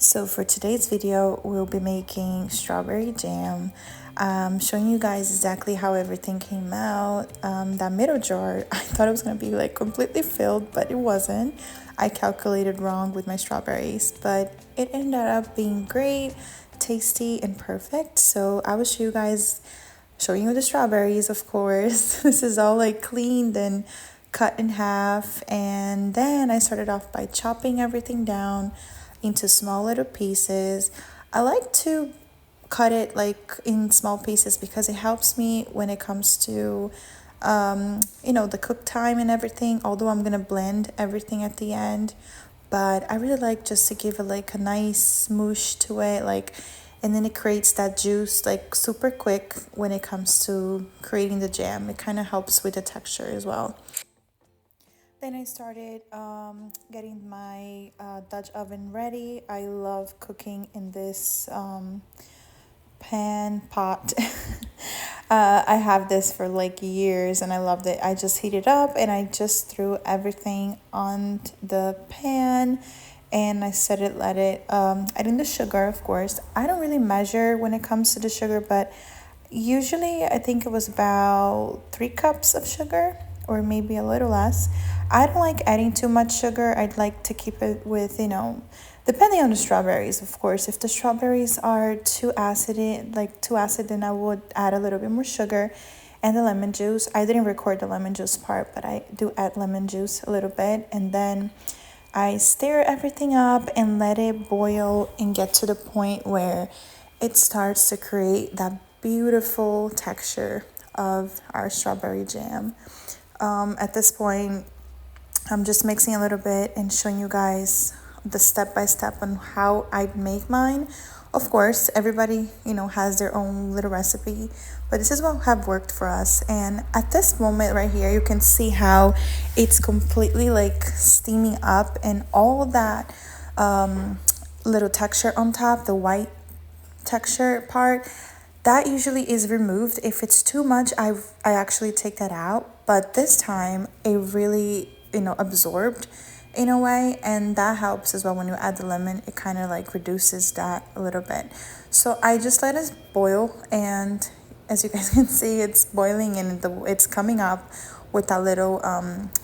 So for today's video, we'll be making strawberry jam. Showing you guys exactly how everything came out. That middle jar, I thought it was gonna be like completely filled, but it wasn't. I calculated wrong with my strawberries, but it ended up being great, tasty, and perfect. So I will show you guys, showing you the strawberries, of course. This is all like cleaned and cut in half, and then I started off by chopping everything down into small little pieces. I like to cut it like in small pieces because it helps me when it comes to the cook time and everything, although I'm gonna blend everything at the end. But I really like just to give it like a nice smoosh to it, like, and then it creates that juice like super quick when it comes to creating the jam. It kind of helps with the texture as well. Then I started getting my Dutch oven ready. I love cooking in this pan pot. I have this for like years and I loved it. I just heat it up and I just threw everything on the pan and I set it, let it, adding the sugar, of course. I don't really measure when it comes to the sugar, but usually I think it was about 3 cups of sugar or maybe a little less. I don't like adding too much sugar. I'd like to keep it with, depending on the strawberries, of course. If the strawberries are too acid, then I would add a little bit more sugar. And the lemon juice. I didn't record the lemon juice part, but I do add lemon juice a little bit. And then I stir everything up and let it boil and get to the point where it starts to create that beautiful texture of our strawberry jam. At this point, I'm just mixing a little bit and showing you guys the step-by-step on how I make mine. Of course, everybody, has their own little recipe, but this is what have worked for us. And at this moment right here, you can see how it's completely like steaming up and all that little texture on top, the white texture part, that usually is removed. If it's too much, I actually take that out. But this time it really, absorbed in a way, and that helps as well. When you add the lemon, it kind of like reduces that a little bit. So I just let it boil, and as you guys can see, it's boiling and it's coming up with that little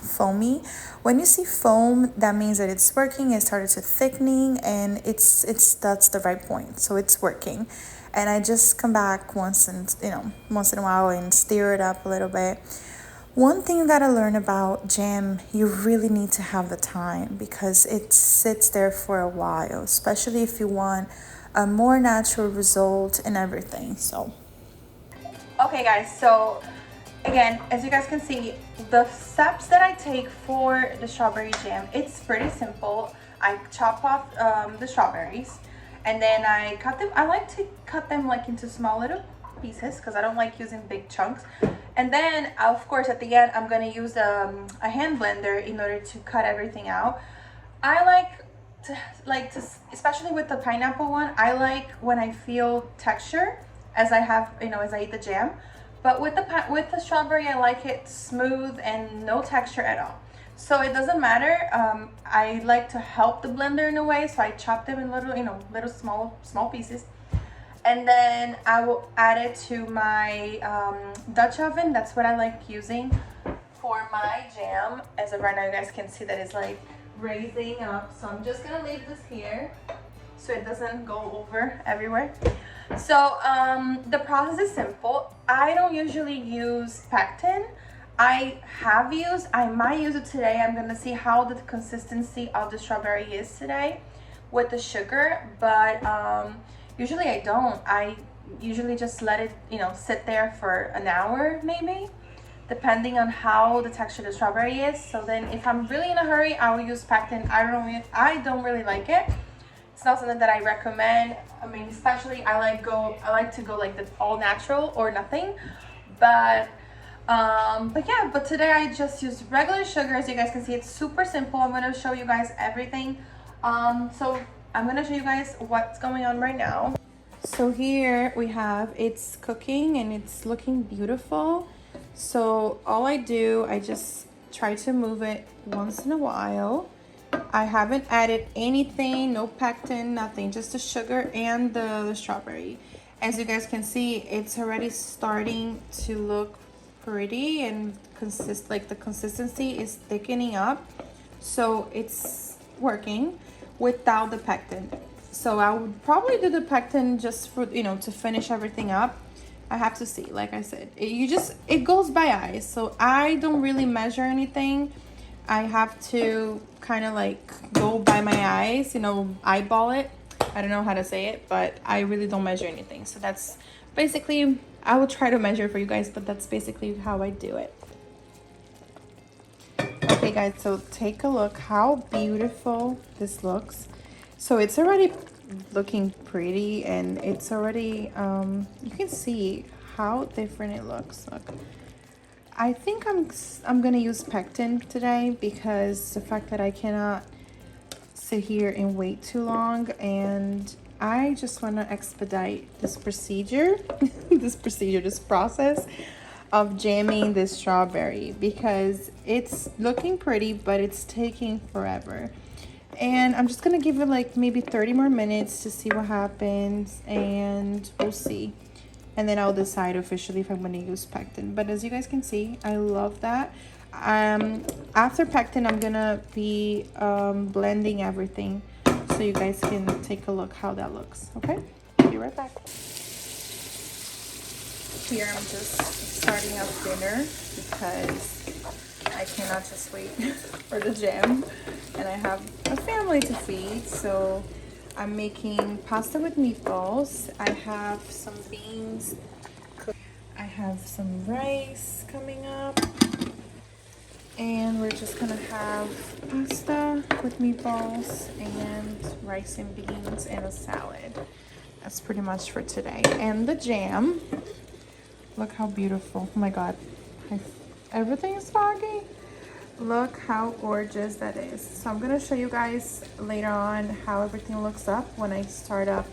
foamy. When you see foam, that means that it's working. It started to thickening, and that's the right point. So it's working. And I just come back once in a while and stir it up a little bit. One thing you gotta learn about jam, you really need to have the time because it sits there for a while, especially if you want a more natural result and everything. So okay guys, so again, as you guys can see, the steps that I take for the strawberry jam, it's pretty simple. I chop off the strawberries and then I cut them. I like to cut them like into small little pieces because I don't like using big chunks. And then of course at the end I'm gonna use a hand blender in order to cut everything out. I like to especially with the pineapple one, I like when I feel texture as I have, as I eat the jam. But with the strawberry, I like it smooth and no texture at all. So it doesn't matter. I like to help the blender in a way, so I chop them in little small pieces. And then I will add it to my Dutch oven. That's what I like using for my jam. As of right now, you guys can see that it's like raising up. So I'm just gonna leave this here so it doesn't go over everywhere. So the process is simple. I don't usually use pectin. I might use it today. I'm gonna see how the consistency of the strawberry is today with the sugar, but usually I don't. I usually just let it, sit there for an hour maybe, depending on how the texture of the strawberry is. So then if I'm really in a hurry, I will use pectin. I don't really like it. It's not something that I recommend. I mean, especially I like to go like the all natural or nothing. But today I just used regular sugar. As you guys can see, it's super simple. I'm gonna show you guys everything. So I'm gonna show you guys what's going on right now. So here we have, it's cooking and it's looking beautiful. So all I do, I just try to move it once in a while. I haven't added anything, no pectin, nothing, just the sugar and the strawberry. As you guys can see, it's already starting to look pretty and like the consistency is thickening up. So it's working without the pectin. So I would probably do the pectin just for, you know, to finish everything up. I have to see, like I said, it goes by eyes. So I don't really measure anything. I have to kind of like go by my eyes, you know, eyeball it. I don't know how to say it, but I really don't measure anything. So that's basically, I will try to measure for you guys, but that's basically how I do it. Okay guys, so take a look how beautiful this looks. So it's already looking pretty, and it's already you can see how different it looks. Look, I think I'm gonna use pectin today because the fact that I cannot sit here and wait too long, and I just want to expedite this procedure this process of jamming this strawberry, because it's looking pretty but it's taking forever. And I'm just gonna give it like maybe 30 more minutes to see what happens, and we'll see. And then I'll decide officially if I'm gonna use pectin. But as you guys can see, I love that. After pectin, I'm gonna be blending everything so you guys can take a look how that looks. Okay, be right back. Here I'm just starting up dinner because I cannot just wait for the jam, and I have a family to feed. So I'm making pasta with meatballs. I have some beans. I have some rice coming up. And we're just gonna have pasta with meatballs and rice and beans and a salad. That's pretty much for today. And the jam. Look how beautiful. Oh my God. Everything is foggy. Look how gorgeous that is. So I'm gonna show you guys later on how everything looks up when I start up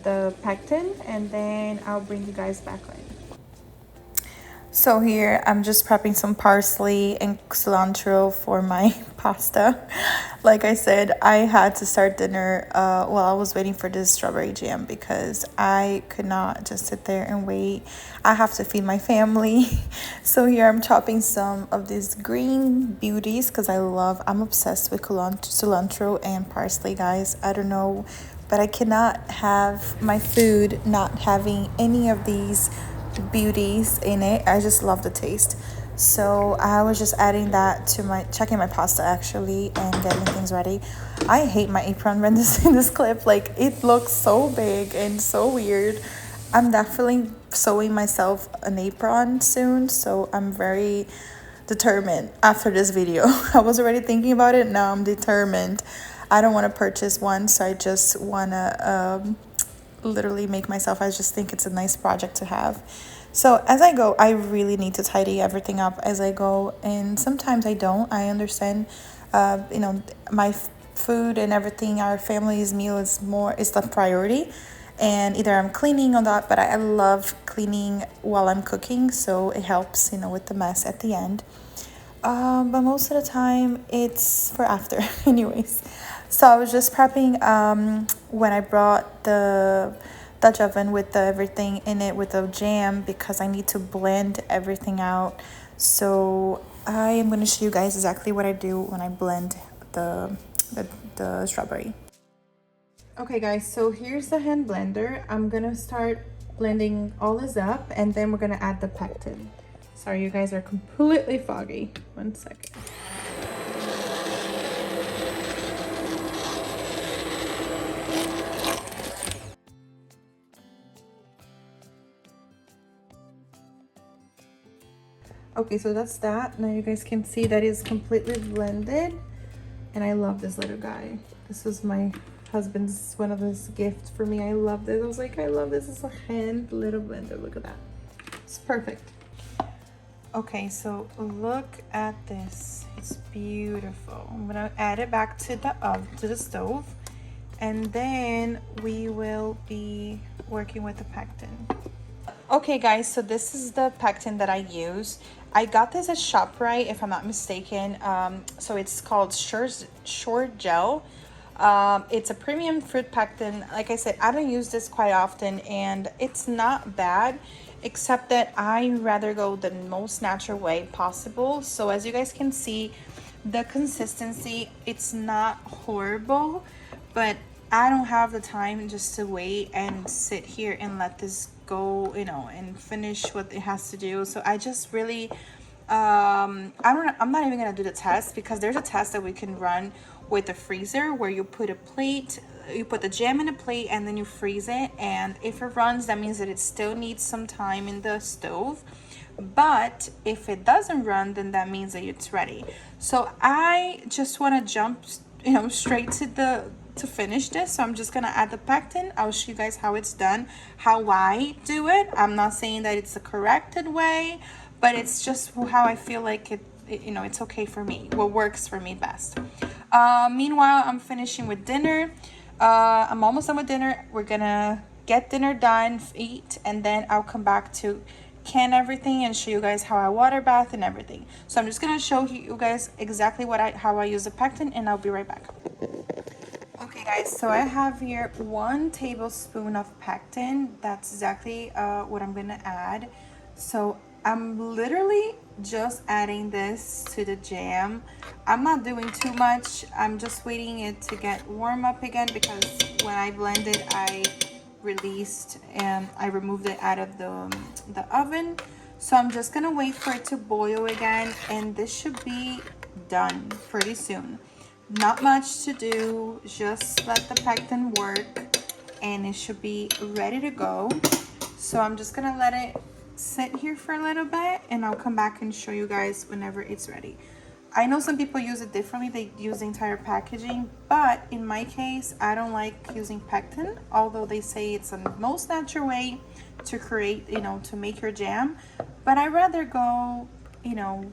the pectin, and then I'll bring you guys back later. So here I'm just prepping some parsley and cilantro for my pasta. Like I said, I had to start dinner while I was waiting for this strawberry jam because I could not just sit there and wait. I have to feed my family. So here I'm chopping some of these green beauties because I'm obsessed with cilantro and parsley, guys. I don't know, but I cannot have my food not having any of these beauties in it. I just love the taste. So I was just adding that to checking my pasta actually and getting things ready. I hate my apron in this clip. Like, it looks so big and so weird. I'm definitely sewing myself an apron soon, so I'm very determined after this video. I was already thinking about it. Now I'm determined. I don't want to purchase one, so I just want to literally make myself. I just think it's a nice project to have. So as I go, I really need to tidy everything up as I go, and sometimes I don't. I understand, you know, my food and everything, our family's meal is the priority, and either I'm cleaning or not, but I love cleaning while I'm cooking, so it helps, you know, with the mess at the end. But most of the time it's for after anyways. So I was just prepping when I brought the Dutch oven with everything in it with the jam, because I need to blend everything out. So I am going to show you guys exactly what I do when I blend the strawberry. Okay guys, so here's the hand blender. I'm going to start blending all this up, and then we're going to add the pectin. Sorry, you guys are completely foggy. 1 second. Okay, so that's that. Now you guys can see that is completely blended, and I love this little guy. This was my husband's, one of his gifts for me. I love this. I was like, I love this. It's a hand little blender. Look at that. It's perfect. Okay, so look at this. It's beautiful. I'm gonna add it back to the stove, and then we will be working with the pectin. Okay guys, so this is the pectin that I use. I got this at ShopRite, if I'm not mistaken. So it's called Shore Gel. It's a premium fruit pectin. Like I said, I don't use this quite often, and it's not bad, except that I rather go the most natural way possible. So as you guys can see, the consistency, it's not horrible, but I don't have the time just to wait and sit here and let this go, you know, and finish what it has to do. So I just really I'm not even gonna do the test, because there's a test that we can run with the freezer where you put you put the jam in a plate and then you freeze it, and if it runs, that means that it still needs some time in the stove. But if it doesn't run, then that means that it's ready. So I just want to jump, you know, straight to finish this. So I'm just gonna add the pectin. I'll show you guys how it's done, how I do it. I'm not saying that it's the corrected way, but it's just how I feel like it, you know, it's okay for me, what works for me best. Meanwhile, I'm finishing with dinner. I'm almost done with dinner. We're gonna get dinner done, eat, and then I'll come back to can everything and show you guys how I water bath and everything. So I'm just gonna show you guys exactly how I use the pectin, and I'll be right back. Okay guys, so I have here 1 tablespoon of pectin. That's exactly what I'm gonna add. So I'm literally just adding this to the jam. I'm not doing too much. I'm just waiting it to get warm up again, because when I blended, I released and I removed it out of the oven. So I'm just gonna wait for it to boil again, and this should be done pretty soon. Not much to do, just let the pectin work and it should be ready to go. So I'm just gonna let it sit here for a little bit, and I'll come back and show you guys whenever it's ready. I know some people use it differently. They use the entire packaging, but in my case, I don't like using pectin, although they say it's the most natural way to create, you know, to make your jam. But I rather go, you know,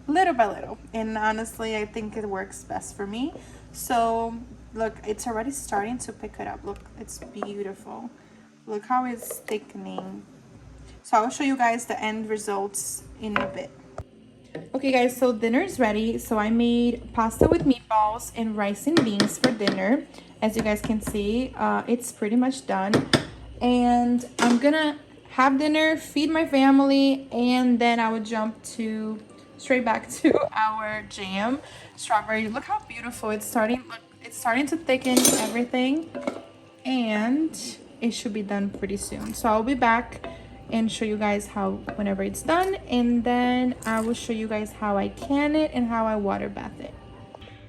little by little, and honestly I think it works best for me. So look, it's already starting to pick it up. Look, it's beautiful. Look how it's thickening. So I'll show you guys the end results in a bit. Okay guys, so dinner is ready. So I made pasta with meatballs and rice and beans for dinner. As you guys can see, it's pretty much done, and I'm gonna have dinner, feed my family, and then I would jump straight back to our jam. Strawberry, look how beautiful it's starting. Look, it's starting to thicken everything, and it should be done pretty soon. So I'll be back and show you guys whenever it's done, and then I will show you guys how I can it and how I water bath it.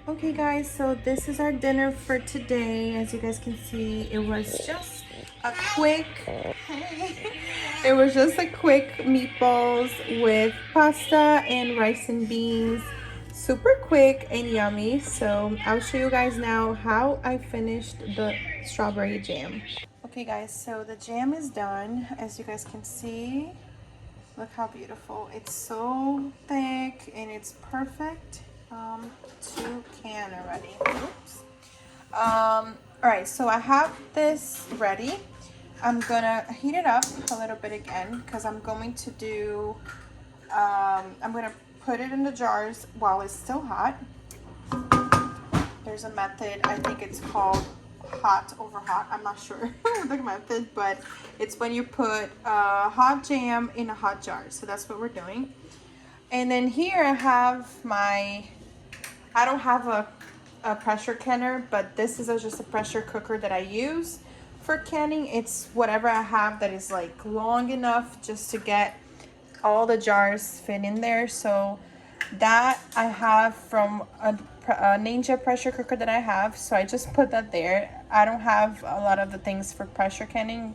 Okay guys, so this is our dinner for today. As you guys can see, it was just a quick it was just a quick meatballs with pasta and rice and beans. Super quick and yummy. So I'll show you guys now how I finished the strawberry jam. Okay guys, so the jam is done. As you guys can see, look how beautiful. It's so thick and it's perfect to can already. Oops. All right, so I have this ready. I'm gonna heat it up a little bit again, because I'm going to do I'm gonna put it in the jars while it's still hot. There's a method, I think it's called hot over hot. I'm not sure the method, but it's when you put hot jam in a hot jar. So that's what we're doing. And then here I have I don't have a pressure canner, but this is just a pressure cooker that I use for canning. It's whatever I have that is like long enough just to get all the jars fit in there. So that I have from a Ninja pressure cooker that I have, so I just put that there. I don't have a lot of the things for pressure canning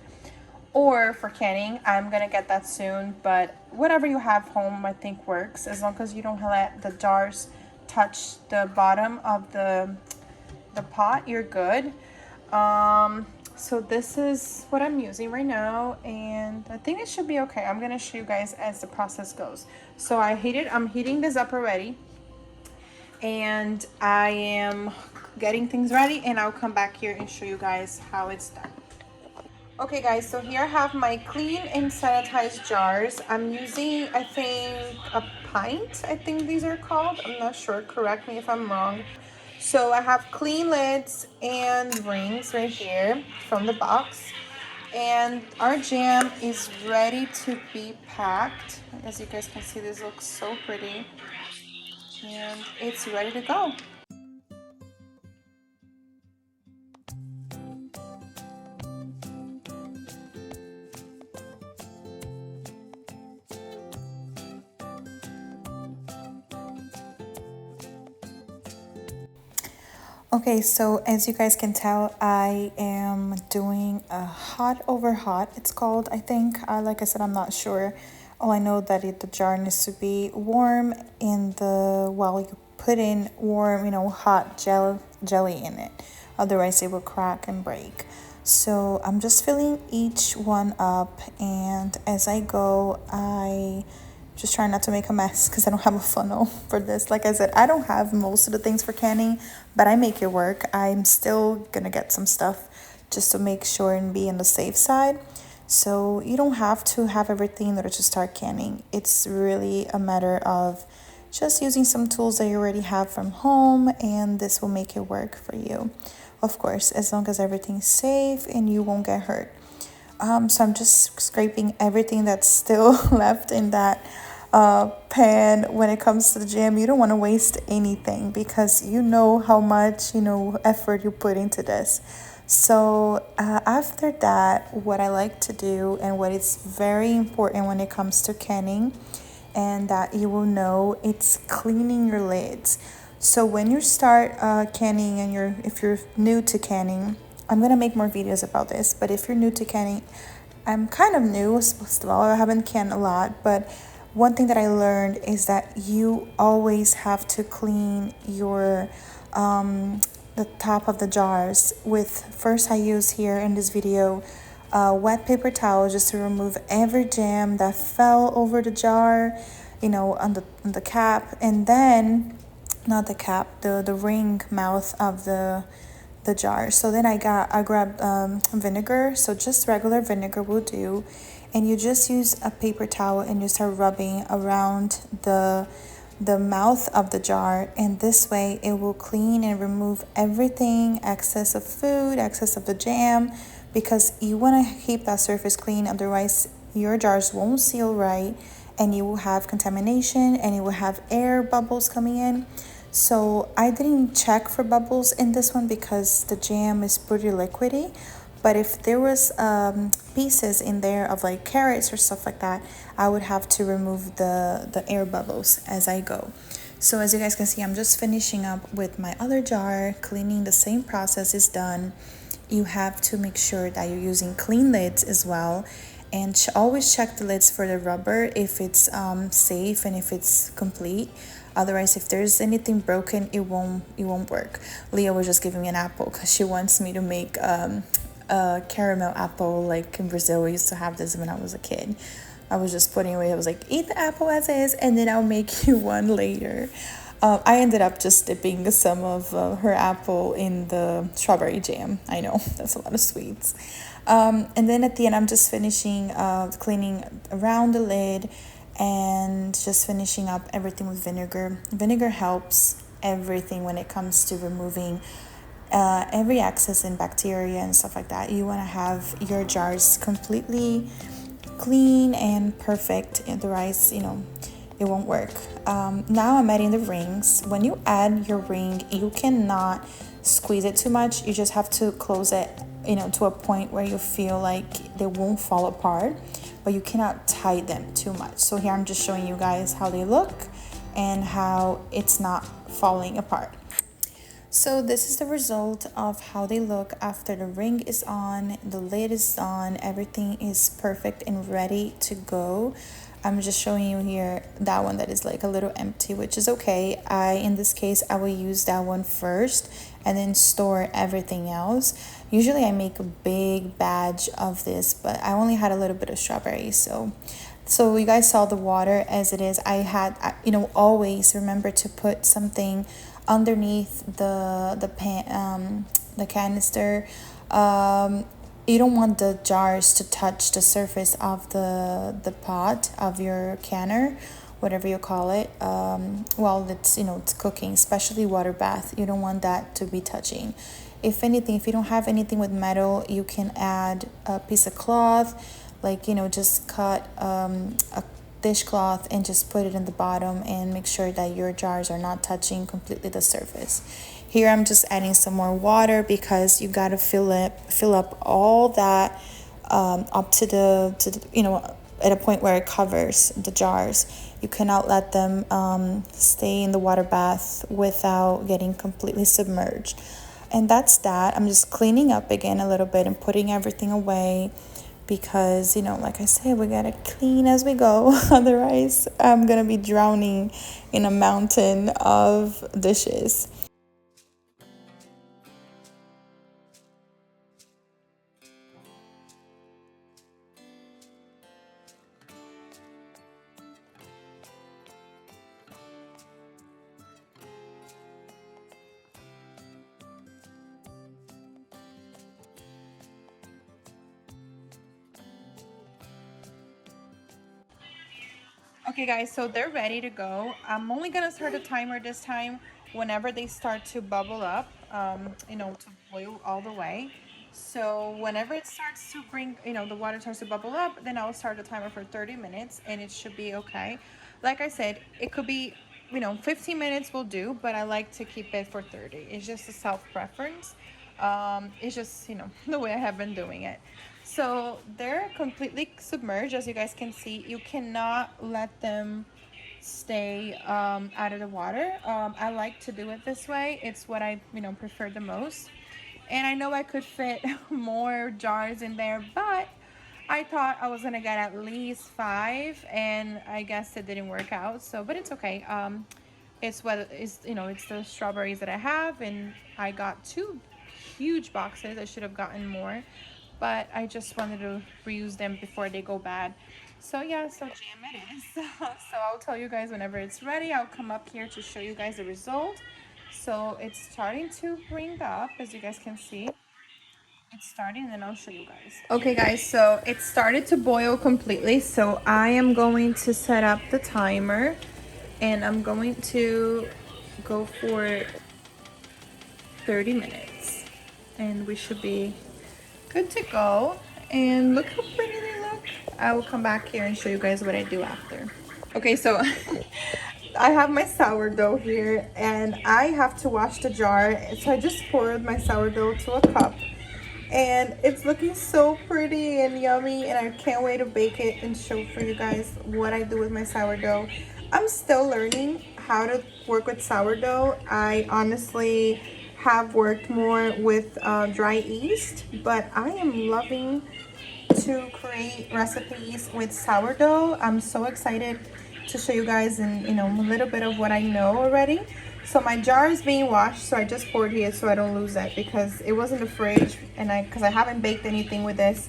or for canning. I'm gonna get that soon, but whatever you have home I think works, as long as you don't let the jars touch the bottom of the pot, you're good. So this is what I'm using right now, and I think it should be okay. I'm gonna show you guys as the process goes. So I'm heating this up already, and I am getting things ready, and I'll come back here and show you guys how it's done. Okay guys, so here I have my clean and sanitized jars. I'm using, I think, a pint, I think these are called. I'm not sure, correct me if I'm wrong. So I have clean lids and rings right here from the box. And our jam is ready to be packed. As you guys can see, this looks so pretty. And it's ready to go. Okay, so as you guys can tell, I am doing a hot over hot, it's called, I think. Like I said, I'm not sure. All I know that the jar needs to be warm and while you put in warm, hot jelly in it. Otherwise, it will crack and break. So I'm just filling each one up, and as I go, I just trying not to make a mess because I don't have a funnel for this. Like I said, I don't have most of the things for canning, but I make it work. I'm still gonna get some stuff just to make sure and be on the safe side. So you don't have to have everything in order to start canning. It's really a matter of just using some tools that you already have from home, and this will make it work for you. Of course, as long as everything's safe and you won't get hurt. So I'm just scraping everything that's still left in that pan. When it comes to the jam, you don't want to waste anything because you know how much effort you put into this. So after that, what I like to do and what is very important when it comes to canning, and that you will know, it's cleaning your lids. So when you start canning, and if you're new to canning, I'm gonna make more videos about this. But if you're new to canning, I'm kind of new. Well, I haven't canned a lot, but one thing that I learned is that you always have to clean your the top of the jars with, first I use here in this video wet paper towel just to remove every jam that fell over the jar, on the cap, and then not the cap, the ring mouth of the jar. So then I grabbed vinegar, so just regular vinegar will do, and you just use a paper towel and you start rubbing around the mouth of the jar, and this way it will clean and remove everything, excess of food, excess of the jam, because you want to keep that surface clean. Otherwise your jars won't seal right, and you will have contamination, and you will have air bubbles coming in. So I didn't check for bubbles in this one because the jam is pretty liquidy. But if there was pieces in there of like carrots or stuff like that, I would have to remove the air bubbles as I go. So as you guys can see, I'm just finishing up with my other jar, cleaning. The same process is done. You have to make sure that you're using clean lids as well, and always check the lids for the rubber if it's safe and if it's complete. Otherwise, if there's anything broken, it won't work. Leah was just giving me an apple because she wants me to make a caramel apple. Like in Brazil, we used to have this when I was a kid. I was just putting away. I was like, eat the apple as is, and then I'll make you one later. I ended up just dipping some of her apple in the strawberry jam. I know, that's a lot of sweets. And then at the end, I'm just finishing cleaning around the lid and just finishing up everything with vinegar. Vinegar helps everything when it comes to removing every excess in bacteria and stuff like that. You want to have your jars completely clean and perfect. Otherwise, it won't work. Now I'm adding the rings. When you add your ring, you cannot squeeze it too much. You just have to close it, to a point where you feel like they won't fall apart, but you cannot tie them too much. So here I'm just showing you guys how they look and how it's not falling apart. So this is the result of how they look after the ring is on, the lid is on, everything is perfect and ready to go. I'm just showing you here that one that is like a little empty, which is okay. In this case, I will use that one first and then store everything else. Usually I make a big batch of this, but I only had a little bit of strawberries. So you guys saw the water as it is. I had, always remember to put something underneath the pan, the canister. you don't want the jars to touch the surface of the pot of your canner, whatever you call it, while it's, you know, it's cooking, especially water bath. You don't want that to be touching. If anything, if you don't have anything with metal, you can add a piece of cloth, like, you know, just cut a dishcloth and just put it in the bottom and make sure that your jars are not touching completely the surface. Here I'm just adding some more water because you gotta fill up all that up to the, you know, at a point where it covers the jars. You cannot let them stay in the water bath without getting completely submerged. And that's that. I'm just cleaning up again a little bit and putting everything away because, you know, like I said, we gotta clean as we go. Otherwise, I'm gonna be drowning in a mountain of dishes. Okay guys, so they're ready to go. I'm only gonna start a timer this time whenever they start to bubble up, you know, to boil all the way. So whenever it starts to bring, you know, the water starts to bubble up, then I'll start the timer for 30 minutes and it should be okay. Like I said, it could be, you know, 15 minutes will do, but I like to keep it for 30. It's just a self preference. It's just, you know, the way I have been doing it. So they're completely submerged, as you guys can see. You cannot let them stay out of the water. I like to do it this way. It's what I, you know, prefer the most. And I know I could fit more jars in there, but I thought I was gonna get at least 5, and I guess it didn't work out. So, but it's okay. It's what is, you know, it's the strawberries that I have, and I got 2 huge boxes. I should have gotten more, but I just wanted to reuse them before they go bad. So yeah, so jam it is. So I'll tell you guys whenever it's ready. I'll come up here to show you guys the result. So it's starting to bring up, as you guys can see. It's starting, and then I'll show you guys. Okay guys, so it started to boil completely. So I am going to set up the timer and I'm going to go for 30 minutes and we should be good to go. And look how pretty they look. I will come back here and show you guys what I do after. Okay, so I have my sourdough here and I have to wash the jar. So I just poured my sourdough to a cup and it's looking so pretty and yummy, and I can't wait to bake it and show for you guys what I do with my sourdough. I'm still learning how to work with sourdough. I honestly have worked more with dry yeast, but I am loving to create recipes with sourdough. I'm so excited to show you guys and, you know, a little bit of what I know already. So my jar is being washed, so I just poured here so I don't lose it because it was in the fridge, and because I haven't baked anything with this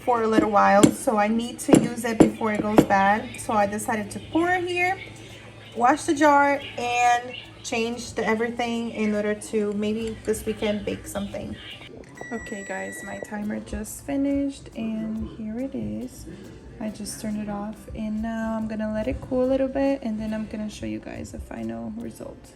for a little while, so I need to use it before it goes bad. So I decided to pour it here, wash the jar, and change everything in order to maybe this weekend bake something. Okay guys, my timer just finished and here it is. I just turned it off and now I'm gonna let it cool a little bit and then I'm gonna show you guys the final result.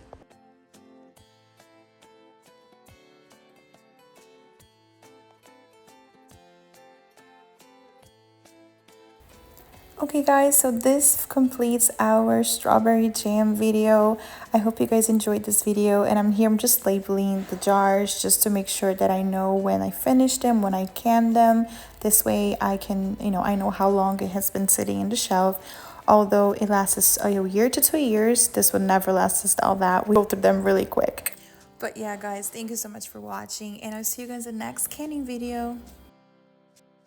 Okay guys, so this completes our strawberry jam video. I hope you guys enjoyed this video, and I'm just labeling the jars just to make sure that I know when I finish them, when I can them. This way I can, you know, I know how long it has been sitting in the shelf. Although it lasts a year to 2 years, this would never last us all that. We go through them really quick. But yeah guys, thank you so much for watching, and I'll see you guys in the next canning video.